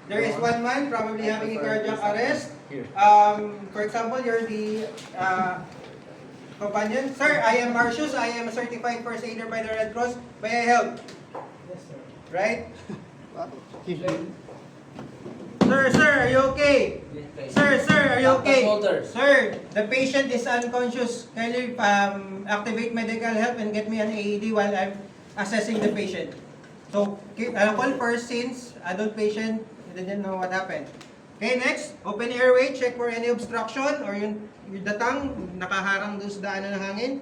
there is one man probably having a cardiac arrest. For example, you're the companion. Sir, I am Marcius. I am a certified first aider by the Red Cross. May I help? Yes, sir. Right? Sir, are you okay? Sir, are you okay? Sir, the patient is unconscious. Can you activate medical help and get me an AED while I'm assessing the patient? So, call first since adult patient didn't know what happened. Okay, next, open airway, check for any obstruction or yung datang nakaharang doon sa daanan ng hangin.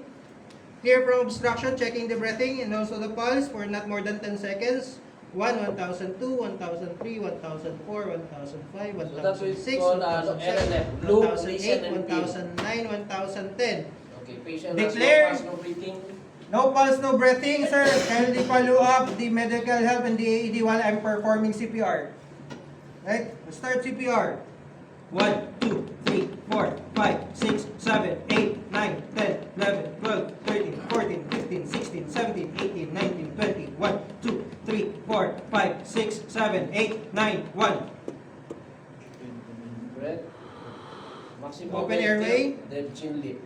Clear from obstruction, checking the breathing and also the pulse for not more than 10 seconds. 1, 1002, 1003, 1004, 1005, 1006, 1007, 1008, 1009, 1010. Okay, patient Declare. has no breathing. No pulse, no breathing, sir. Kindly follow up the medical help and the AED while I'm performing CPR. Right? Let's start CPR. 1, 2, 3, 4, 5, 6, 7, 8, 9, 10, 11, 12, 13, 14, 15, 16, 17, 18, 19, 20, 1, 2, 3, 4, 5, 6, 7, 8, 9, 1. Breath. Maximum Open breath airway. till Then chin lip.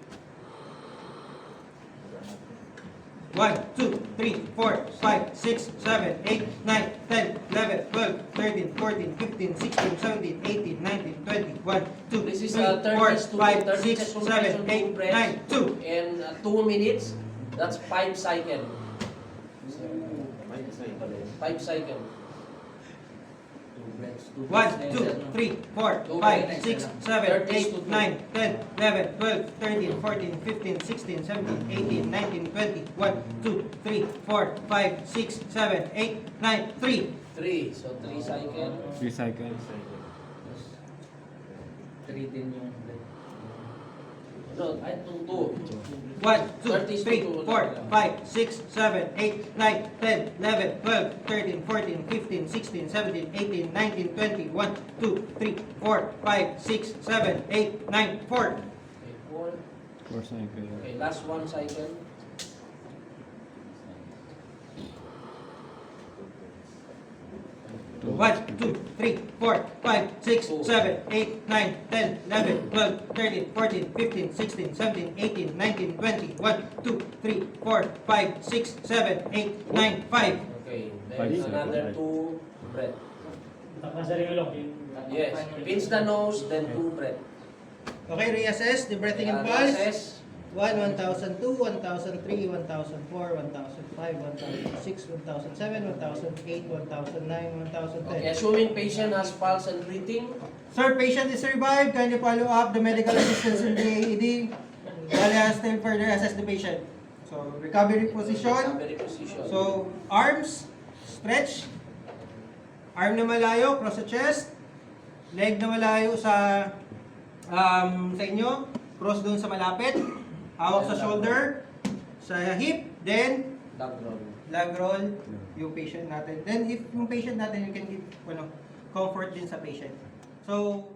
1, 2, 3, 4, 5, 6, 7, 8, 9, 10, 11, 12, 13, 14, 15, 16, 17, 18, 19, 20, 1, 2, This is 3, 4, 30 to 5, 30 6, 7, 8, 9, 2. In 2 minutes, that's 5 cycle. 5 cycle. 1, 2, 3, 4, 5, 6, 7, 8, 9, 10, 11, 12, 13, 14, 15, 16, 17, 18, 19, 20, 1, 2, 3, 4, 5, 6, 7, 8, 9, 3. 3. So 3 cycle. Recycle. 3 din yung No, I 2. 1, 2, 3, 4, 5, 6, 7, 8, 9, 10, 11, 12, 13, 14, 15, 16, 17, 18, 19, 20, 1, 2, 3, 4, 5, 6, 7, 8, 9, 4. Okay, 4. Recycle. Okay, last 1 cycle. 1, 2, 3, 4, 5, 6, 7, 8, 9, 10, 11, 12, 13, 14, 15, 16, 17, 18, 19, 20, 1, 2, 3, 4, 5, 6, 7, 8, 9, 5. Okay, Five then cycle, another right? 2 breath. Takpan sa ring ulong. Yes, pinch the nose, then 2 breath. Okay, reassess the breathing and Kaya pulse. assess. 1, 1002, 1003, 1004, 1005, 1006, 1007, 1008, 1009, 1010. Okay, assuming patient has pulse and breathing. Sir, patient is revived. Kindly follow up the medical assistance in the AED while I still further assess the patient. So, recovery position. Recovery position. So, arms, stretch. Arm na malayo, cross the chest. Leg na malayo sa inyo. Cross doon sa malapit. Hawak sa shoulder, sa hip, then Lag roll. lag roll yung patient natin. Then if yung patient natin, you can give comfort din sa patient. So,